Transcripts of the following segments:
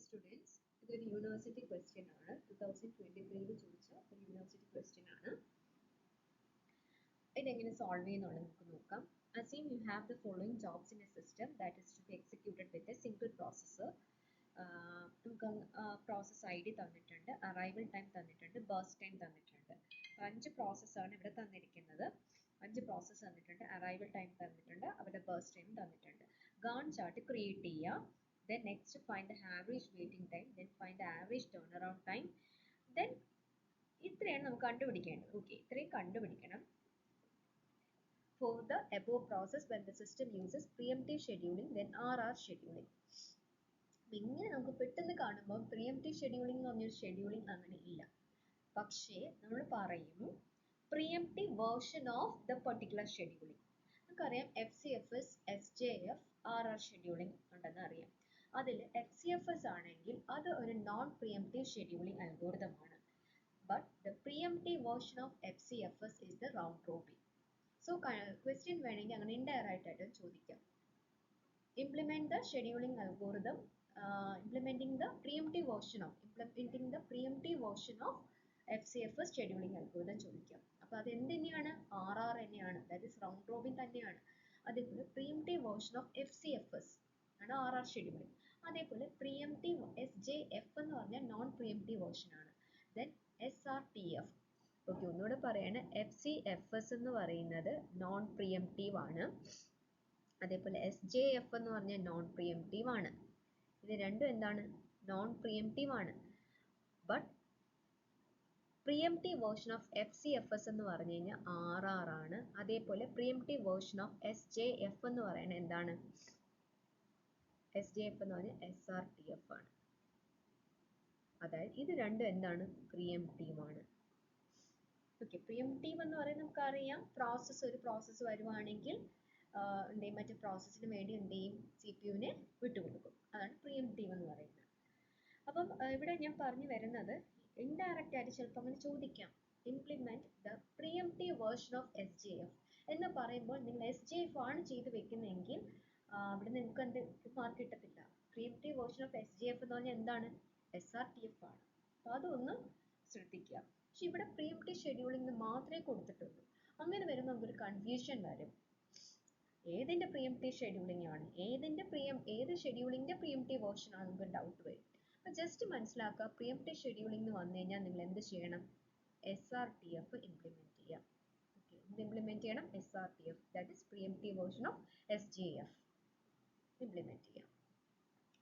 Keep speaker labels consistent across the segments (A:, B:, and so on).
A: students, ഇതൊരു university question ആണ്. 2023 ചോദിച്ച ഒരു യൂണിവേഴ്സിറ്റി ക്വസ്റ്റ്യൻ ആണ്. ഇതെങ്ങനെ സോൾവ് ചെയ്യുന്നുള്ളത് നമുക്ക് നോക്കാം. Assume you have the following jobs in a system that is to be executed with a single processor. നമുക്ക് പ്രോസസ് ഐ ഡി തന്നിട്ടുണ്ട്, അറൈവൽ ടൈം തന്നിട്ടുണ്ട്, ബേസ്റ്റ് ടൈം തന്നിട്ടുണ്ട്. 5 പ്രോസസ്സാണ് ഇവിടെ തന്നിരിക്കുന്നത്. 5 പ്രോസസ്സ് തന്നിട്ടുണ്ട്, അറൈവൽ ടൈം തന്നിട്ടുണ്ട്, അവരുടെ ബേസ്റ്റ് ടൈം തന്നിട്ടുണ്ട്. ഗാൺ ചാർട്ട് ക്രിയേറ്റ് ചെയ്യുക. Then next find the average waiting time, then find the average turnaround time. Then ഇത്രയാണ് നമുക്ക് കണ്ടുപിടിക്കേണ്ടത്. ഓക്കെ, ഇത്രയും കണ്ടുപിടിക്കണം. For the above process when the system uses preemptive scheduling, then RR scheduling. ഇങ്ങനെ നമുക്ക് പെട്ടെന്ന് കാണുമ്പോൾ പ്രിയംപ്റ്റീവ് ഷെഡ്യൂളിംഗ് എന്ന് പറഞ്ഞൊരു ഷെഡ്യൂളിംഗ് അങ്ങനെ ഇല്ല. പക്ഷേ നമ്മൾ പറയും preemptive version of the particular scheduling. നമുക്കറിയാം FCFS, SJF, RR ഷെഡ്യൂളിംഗ് ഉണ്ടെന്ന് അറിയാം. അതിൽ FCFS ആണെങ്കിൽ അത് ഒരു നോൺ പ്രിയംപ്റ്റീവ് ഷെഡ്യൂളിംഗ് അൽഗോരിതം ആണ്. But the preemptive version of FCFS is the round robin. So question വേണമെങ്കിൽ അങ്ങനെ ഇൻഡയറക്റ്റ് ആയിട്ട് ചോദിക്കാം. Implement the scheduling algorithm, implementing the preemptive version of FCFS scheduling algorithm ചോദിക്കാം. അപ്പോൾ അത് എന്ത് തന്നെയാണ്? RR തന്നെയാണ്, ദാറ്റ് ഈസ് റൗണ്ട് റോബിൻ തന്നെയാണ്. അതേപോലെ പ്രിയംപ്റ്റീവ് വേർഷൻ ഓഫ് FCFS ആണ് RR ഷെഡ്യൂളിംഗ്. അതേപോലെ പ്രിയംപ്റ്റീവ് SJF എന്ന് പറഞ്ഞാൽ നോൺ പ്രിയംപ്റ്റീവ് വേർഷൻ ആണ്. Then SRTF. ഓക്കെ, ഒന്നുകൂടെ പറയാണ്, FCFS എന്ന് പറയുന്നത് നോൺ പ്രിയംപ്റ്റീവ് ആണ്. അതേപോലെ SJF എന്ന് പറഞ്ഞാൽ നോൺ പ്രിയംപ്റ്റീവ് ആണ്. ഇത് രണ്ടും എന്താണ്? നോൺ പ്രിയംപ്റ്റീവ് ആണ്. But pre-emptive version of FCFS എന്ന് പറഞ്ഞു കഴിഞ്ഞാൽ RR ആണ്. അതേപോലെ പ്രിയംപ്റ്റീവ് വേർഷൻ ഓഫ് SJF എന്ന് പറയുന്നത് എന്താണ്? SJF എന്ന് പറഞ്ഞാൽ SRTF ആണ്. അതായത് ഇത് രണ്ടും എന്താണ്? പ്രിയംപ്റ്റീവ് ആണ്. ഓക്കെ, പ്രിയംപ്റ്റീവ് എന്ന് പറയുന്നത് നമുക്കറിയാം, ഒരു പ്രോസസ്സ് വരുവാണെങ്കിൽ മറ്റു പ്രോസസ്സിന് വേണ്ടി എന്ത് ചെയ്യും? CPU വിട്ടുകൊടുക്കും. അതാണ് പ്രിയംപ്റ്റീവ് എന്ന് പറയുന്നത്. അപ്പം ഇവിടെ ഞാൻ പറഞ്ഞു വരുന്നത് ഇൻഡയറക്റ്റ് ആയിട്ട് ചിലപ്പോൾ അങ്ങനെ ചോദിക്കാം. Implement the preemptive version of SJF എന്ന് പറയുമ്പോൾ നിങ്ങൾ SJF ആണ് ചെയ്ത് വെക്കുന്നതെങ്കിൽ അവിടെ നിങ്ങൾക്ക് എന്ത് മാർക്ക് കിട്ടത്തില്ല. പ്രിയംപ്റ്റീവ് വേർഷൻ ഓഫ് SJF എന്ന് പറഞ്ഞാൽ എന്താണ്? SRTF ആണ്. അപ്പോൾ അതൊന്ന് ശ്രദ്ധിക്കുക. പക്ഷെ ഇവിടെ പ്രിയംപ്റ്റീവ് ഷെഡ്യൂളിംഗ് മാത്രമേ കൊടുത്തിട്ടുള്ളൂ. അങ്ങനെ വരുമ്പോൾ നമുക്കൊരു കൺഫ്യൂഷൻ വരും. ഏതിന്റെ പ്രിയംപ്റ്റീവ് ഷെഡ്യൂളിംഗ് ആണ്, ഏത് ഷെഡ്യൂളിംഗിന്റെ പ്രിയംപ്റ്റീവ് വേർഷൻ ആണ്, നമുക്ക് ഡൗട്ട് വരും. അപ്പോൾ ജസ്റ്റ് മനസ്സിലാക്കുക, പ്രിയംപ്റ്റീവ് ഷെഡ്യൂളിംഗ് എന്ന് വന്നു കഴിഞ്ഞാൽ നിങ്ങൾ എന്ത് ചെയ്യണം? SRTF ഇംപ്ലിമെന്റ് ചെയ്യാം. ഓക്കെ, ഇംപ്ലിമെന്റ് ചെയ്യണം SRTF, that is preemptive version of SJF implement ചെയ്യാം.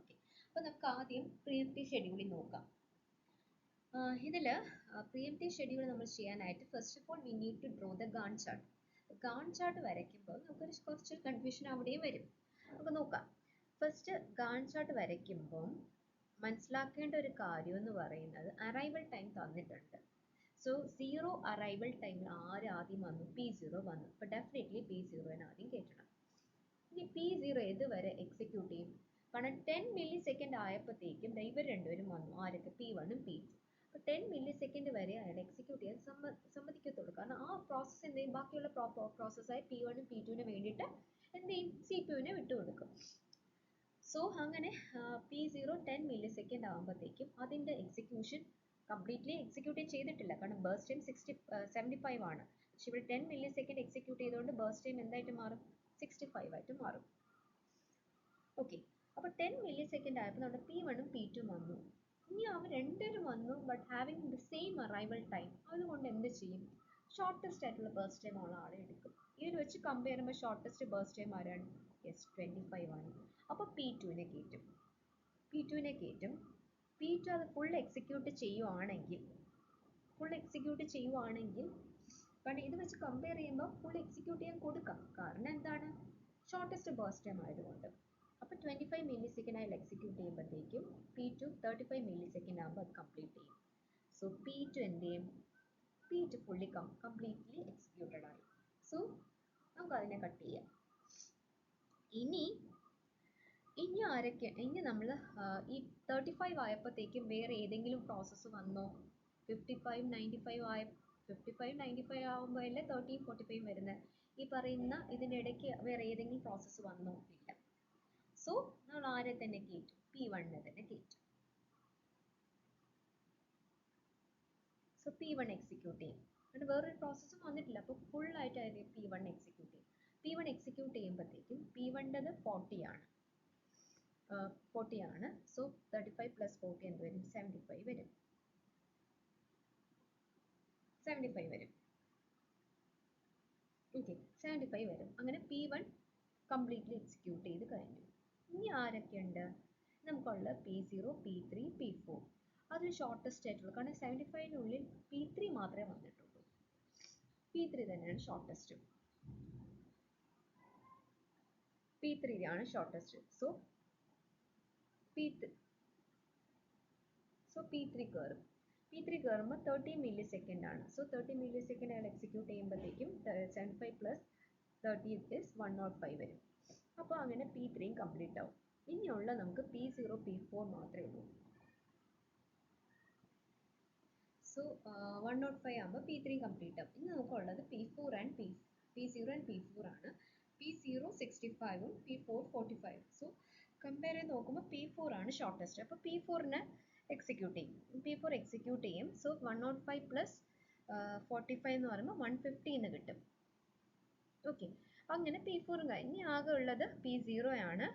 A: ഓക്കെ, അപ്പോൾ നമുക്ക് ആദ്യം പ്രിയംപ്റ്റീവ് ഷെഡ്യൂളിംഗ് നോക്കാം. ഇതിൽ പ്രിയംപ്റ്റീവ് ഷെഡ്യൂൾ നമ്മൾ ചെയ്യാനായിട്ട് first of all we need to draw the Gantt chart. Gantt chart വരയ്ക്കുമ്പോൾ നമുക്കൊരു കുറച്ച് കൺഫ്യൂഷൻ അവിടെയും വരും. നമുക്ക് നോക്കാം. ഫസ്റ്റ് ഗാൺ ചാർട്ട് വരയ്ക്കുമ്പോൾ മനസ്സിലാക്കേണ്ട ഒരു കാര്യം എന്ന് പറയുന്നത് അറൈവൽ ടൈം തന്നിട്ടുണ്ട്. സോ 0 അറൈവൽ ടൈമിൽ ആദ്യം വന്നു? P0 വന്നു. അപ്പോൾ ഡെഫിനറ്റ്ലി P0 ആദ്യം കയറ്റണം. ഇനി P0 ഏതുവരെ എക്സിക്യൂട്ട് ചെയ്യും? കാരണം 10 മില്ലി സെക്കൻഡ് ആയപ്പോഴത്തേക്കും ഇവർ രണ്ടുപേരും വന്നു. ആരൊക്കെ? P1 ഉം P2. അപ്പോൾ 10 മില്ലി സെക്കൻഡ് വരെ അയാൾ എക്സിക്യൂട്ട് ചെയ്യാൻ സമ്മതിക്കത്തുള്ളൂ. കാരണം ആ പ്രോസസ്സ് എന്ത് ചെയ്യും? ബാക്കിയുള്ള പ്രോസസ്സായ P1 ഉം P2 വേണ്ടിയിട്ട് എന്ത് ചെയ്യും? CPU വിട്ടുകൊടുക്കും. സോ അങ്ങനെ P0 10 മില്ലി സെക്കൻഡ് ആകുമ്പോഴത്തേക്കും അതിൻ്റെ എക്സിക്യൂഷൻ കംപ്ലീറ്റ്ലി എക്സിക്യൂട്ട് ചെയ്തിട്ടില്ല. കാരണം ബേസ്റ്റ് ടൈം 75 ആണ്. പക്ഷെ ഇവിടെ 10 മില്ലി സെക്കൻഡ് എക്സിക്യൂട്ട് ചെയ്തുകൊണ്ട് ബേസ്റ്റ് ടൈം എന്തായിട്ട് മാറും? 65 ആയിട്ട് മാറും. ഓക്കെ, അപ്പോൾ 10 മില്ലി സെക്കൻഡ് ആയപ്പോൾ നമ്മുടെ P1 ഉം P2 വന്നു. ഇനി അവർ രണ്ടുപേരും വന്നു, but having the same arrival time. അതുകൊണ്ട് എന്ത് ചെയ്യും? ഷോർട്ടസ്റ്റ് ആയിട്ടുള്ള ബേസ്റ്റ് ടൈം ഉള്ള ആളെ എടുക്കും. ഇതിൽ വെച്ച് കമ്പയർ ചെയ്യുമ്പോൾ ഷോർട്ടസ്റ്റ് ബേസ്റ്റ് ടൈം ആരാണ്? യെസ്, 25 ആണ്. അപ്പോൾ P2 കയറ്റും. P2 അത് ഫുൾ എക്സിക്യൂട്ട് ചെയ്യുവാണെങ്കിൽ കാരണം ഇത് വെച്ച് കമ്പയർ ചെയ്യുമ്പോൾ ഫുൾ എക്സിക്യൂട്ട് ചെയ്യാൻ കൊടുക്കാം. കാരണം എന്താണ്? ഷോർട്ടസ്റ്റ് ബേസ്റ്റ് ടൈം ആയതുകൊണ്ട്. അപ്പോൾ 25 മില്ലി സെക്കൻഡ് ആയി എക്സിക്യൂട്ട് ചെയ്യുമ്പോഴത്തേക്കും P2 35 മില്ലി സെക്കൻഡ് ആകുമ്പോൾ അത് കംപ്ലീറ്റ് ചെയ്യും. സോ P2 എന്ത് ചെയ്യും? P2 ഫുള്ളി കംപ്ലീറ്റ്ലി എക്സിക്യൂട്ടഡ് ആയി. സോ നമുക്ക് അതിനെ കട്ട് ചെയ്യാം. ഇനി നമ്മൾ ഈ 35 ആയപ്പോഴത്തേക്കും വേറെ ഏതെങ്കിലും പ്രോസസ്സ് വന്നോ? 55-95 ആകുമ്പോഴല്ലേ 30-45 വരുന്നത്. ഈ പറയുന്ന ഇതിനിടയ്ക്ക് വേറെ ഏതെങ്കിലും പ്രോസസ്സ് വന്നോ? ഇല്ല. സോ നമ്മൾ ആരെ തന്നെ കയറ്റും? P1 തന്നെ കയറ്റും. P1 എക്സിക്യൂട്ട് ചെയ്യും. എന്നിട്ട് വേറൊരു പ്രോസസ്സും വന്നിട്ടില്ല, അപ്പോൾ ഫുൾ ആയിട്ടായിരിക്കും P1 എക്സിക്യൂട്ട് ചെയ്യും. P1 എക്സിക്യൂട്ട് ചെയ്യുമ്പോഴത്തേക്കും P1ൻ്റെത് 40 ആണ്, 40 ആണ്. സോ 35 പ്ലസ് 40 എന്ത് വരും? 75 വരും, 75 വരും. ഓക്കെ, 75 വരും. അങ്ങനെ P1 കംപ്ലീറ്റ്ലി എക്സിക്യൂട്ട് ചെയ്ത് കഴിഞ്ഞു. ഇനി ആരൊക്കെയുണ്ട് നമുക്കുള്ള? P0, P3, P4. അതൊരു ഷോർട്ടസ്റ്റ് ആയിട്ടുള്ളൂ, കാരണം 75-നുള്ളിൽ P3 മാത്രമേ വന്നിട്ടുള്ളൂ. P3 തന്നെയാണ് ഷോർട്ടസ്റ്റ്. P3 ആണ് ഷോർട്ടസ്റ്റ്. സോ P3 കയറും. P3 കയറുമ്പോൾ 30 മില്ലി സെക്കൻഡ് ആണ്. സോ 30 മില്ലി സെക്കൻഡ് അയാൾ എക്സിക്യൂട്ട് ചെയ്യുമ്പോഴത്തേക്കും 75 പ്ലസ് 30 ഇസ് 105 വരും. അപ്പോൾ അങ്ങനെ P3 കംപ്ലീറ്റ് ആവും. ഇനിയുള്ള നമുക്ക് P0, P4 മാത്രമേ ഉള്ളൂ. സോ 105 ആകുമ്പോൾ P3 കംപ്ലീറ്റ് ആവും. ഇനി നമുക്കുള്ളത് P0 and P4 ആണ്. P0 65ഉം P4 45. സോ കമ്പയർ ചെയ്ത് നോക്കുമ്പോൾ P4 ആണ് ഷോർട്ടസ്റ്റ്. അപ്പോൾ P4നെ എക്സിക്യൂട്ട് ചെയ്യും. P4 എക്സിക്യൂട്ട് ചെയ്യും. സോ 105 പ്ലസ് 45 എന്ന് പറയുമ്പോൾ 150 എന്ന് കിട്ടും. ഓക്കെ, അങ്ങനെ P4 കഴിഞ്ഞ് ആകെ ഉള്ളത് P0 ആണ്.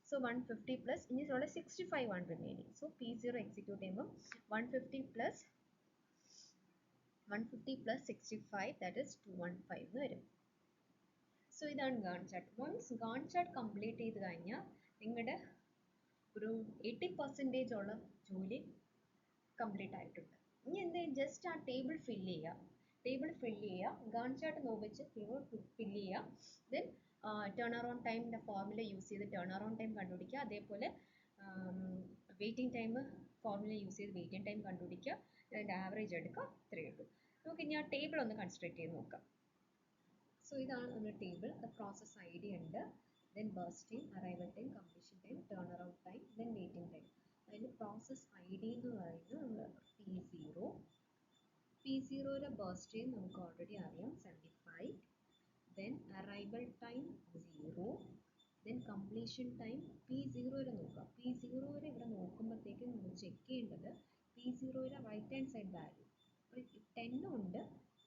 A: സോ 150 പ്ലസ് ഇനി ഉള്ള 65 ആണ് റിമൈനിങ്. സോ P0 എക്സിക്യൂട്ട് ചെയ്യുമ്പോൾ 150 പ്ലസ് 65, ദാറ്റ് ഈസ് 215 എന്ന് വരും. സോ ഇതാണ് Gantt chart. Once Gantt chart complete ചെയ്ത് കഴിഞ്ഞാൽ നിങ്ങളുടെ ഒരു 80% ഉള്ള ജോലി കംപ്ലീറ്റ് ആയിട്ടുണ്ട്. ഇനി എന്ത്, ജസ്റ്റ് ആ ടേബിൾ ഫില്ല് ചെയ്യുക, ഗാൺ ചാർട്ട് നോക്കിച്ച് ടേബിൾ ഫില്ല് ചെയ്യുക. ദെൻ ടേൺ അറൗണ്ട് ടൈമിൻ്റെ ഫോർമുല യൂസ് ചെയ്ത് ടേൺ അറൗണ്ട് ടൈം കണ്ടുപിടിക്കുക. അതേപോലെ വെയിറ്റിംഗ് ടൈം ഫോർമുല യൂസ് ചെയ്ത് വെയിറ്റിംഗ് ടൈം കണ്ടുപിടിക്കുക. അതിൻ്റെ ആവറേജ് എടുക്കുക. ഇത്രയേ ഉള്ളൂ. നമുക്ക് ഇനി ആ ടേബിൾ ഒന്ന് കൺസ്ട്രക്ട് ചെയ്ത് നോക്കാം. സോ ഇതാണ് നമ്മുടെ ടേബിൾ. പ്രോസസ് ID ഉണ്ട്, then burst time, arrival time, completion time, turn around time, then waiting time. അതിൽ പ്രോസസ് ID എന്ന് പറയുന്നത് നമ്മൾ P0യുടെ ബർസ്റ്റ് ടൈം നമുക്ക് ഓൾറെഡി അറിയാം 75, then arrival time 0, then completion time P0യുടെ നോക്കുക. P0യുടെ ഇവിടെ നോക്കുമ്പോഴത്തേക്കും നമ്മൾ ചെക്ക് ചെയ്യേണ്ടത് P0യുടെ റൈറ്റ് ഹാൻഡ് സൈഡ് വാല്യൂ 10 ഉണ്ട്,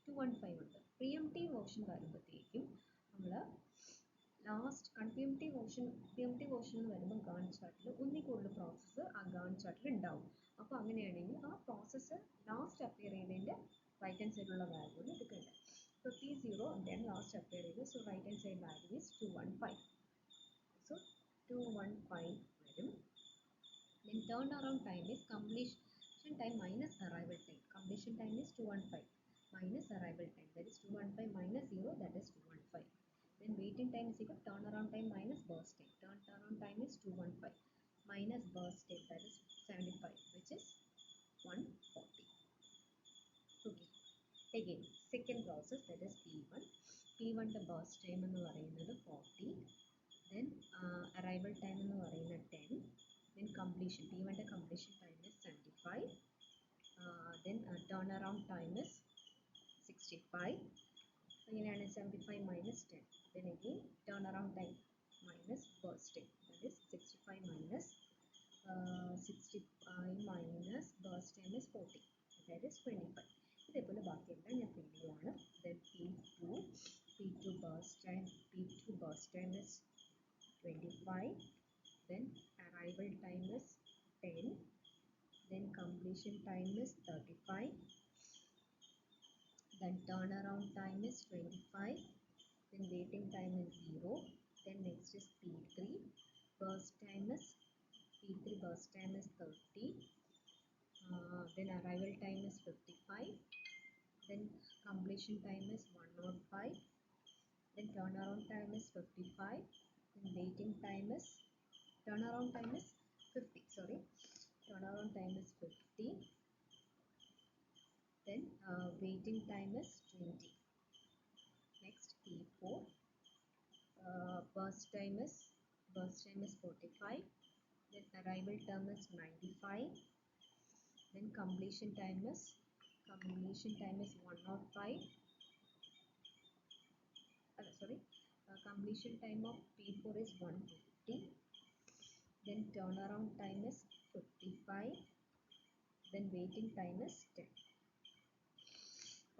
A: 215 ഉണ്ട്. പ്രിഎംപ്റ്റീവ് വേർഷൻ വരുമ്പോഴത്തേക്കും നമ്മൾ ലാസ്റ്റ് പ്രിഎംപ്റ്റീവ് വേർഷൻ എന്ന് വരുമ്പോൾ ഗാൺ ചാർട്ടിൽ ഒന്നിൽ കൂടുതൽ പ്രോസസ്സ് ആ ഗാൺ ചാർട്ടിൽ ഉണ്ടാവും. അപ്പോൾ അങ്ങനെയാണെങ്കിൽ ആ പ്രോസസ്സ് ലാസ്റ്റ് അപ്പിയർ ചെയ്തതിൻ്റെ റൈറ്റ് ഹാൻഡ് സൈഡിലുള്ള വാല്യൂ എടുക്കേണ്ടത്. അപ്പോൾ P0 എന്താണ് ലാസ്റ്റ് അപ്പിയർ ചെയ്ത്. So right hand side value is 215. So 215 വരും. Then turnaround time is completion time minus arrival time. Completion time is 215 minus arrival time, that is 215 minus 0, that is 215. Then waiting time is equal to turnaround time minus burst time. Turnaround time is 215 minus burst time, that is 75, which is 140. Okay. Again, second process, that is P1. P1 the burst time എന്ന് പറയുന്നത് 40. Then arrival time എന്ന് പറയുന്നത് 10. Then completion, P1 completion time is 75. Then turnaround time is 65. Again 75 minus 10. Then again turnaround time minus burst time, that is 65 minus 65 minus burst time is 40, that is 25. ഇതേപോലെ ബാക്കിയെല്ലാം ഞാൻ fill ചെയ്യുകയാണ്. Then P2 burst time is 25. Then arrival time is 10, then completion time is 35, then turnaround time is 25, then waiting time is 0, then next is P3 burst time is 30, then arrival time is 55, then completion time is 105, then turnaround time is 55, then waiting time is turnaround time is 50, turnaround time is 50, then waiting time is 20. Next P4 burst time is 45, then arrival time is 95, then completion time is 105. Completion time of P4 is 150. Then turnaround time is 55. Then waiting time is 10.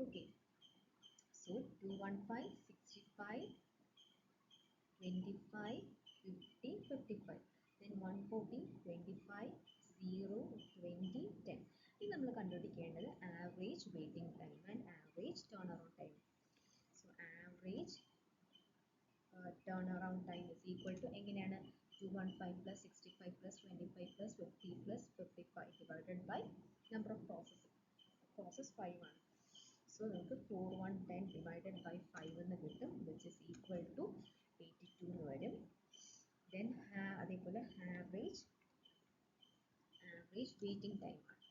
A: Okay, so 215, 65, 25, 50, 55. Then 140, 25, 0, 20, 10. ഇത് നമ്മൾ കണ്ടുപിടിക്കേണ്ടത് average waiting time and average turn around time. So average turn around time is equal to എങ്ങനെയാണ് 215 plus 65 plus 25 plus 50 plus 55 divided by number of processes. Process 5 ആണ്. So നമുക്ക് 4110 divided by 5 എന്ന് കിട്ടും, which is equal to 82 എന്ന് വരും. Then അതേപോലെ average waiting time ആണ്.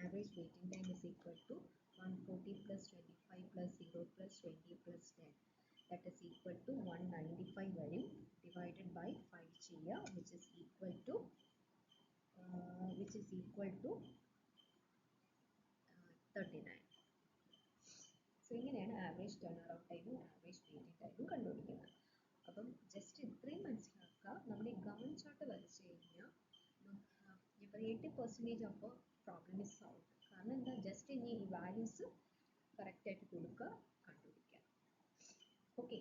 A: Average waiting time is equal to 140 plus 25 plus 0 plus 20 plus 10. That is equal to 195 വരും, divided by 5 ചെയ്യുക, which is equal to 39. So ഇങ്ങനെയാണ് average turn around ടൈമും average waiting ടൈമും കണ്ടുപിടിക്കുന്നത്. അപ്പം ജസ്റ്റ് ഇത്രയും മനസ്സിലാക്കുക. നമ്മുടെ ഈ ഗാൺ ചാർട്ട് വരച്ച് കഴിഞ്ഞാൽ ഇപ്പോൾ 80% ഓഫ് പ്രോബ്ലം ഇസ് സോൾവ്. കാരണം എന്താ, ജസ്റ്റ് ഇനി ഈ വാല്യൂസ് കറക്റ്റായിട്ട് കൊടുക്കുക, കണ്ടുപിടിക്കുക. ഓക്കെ.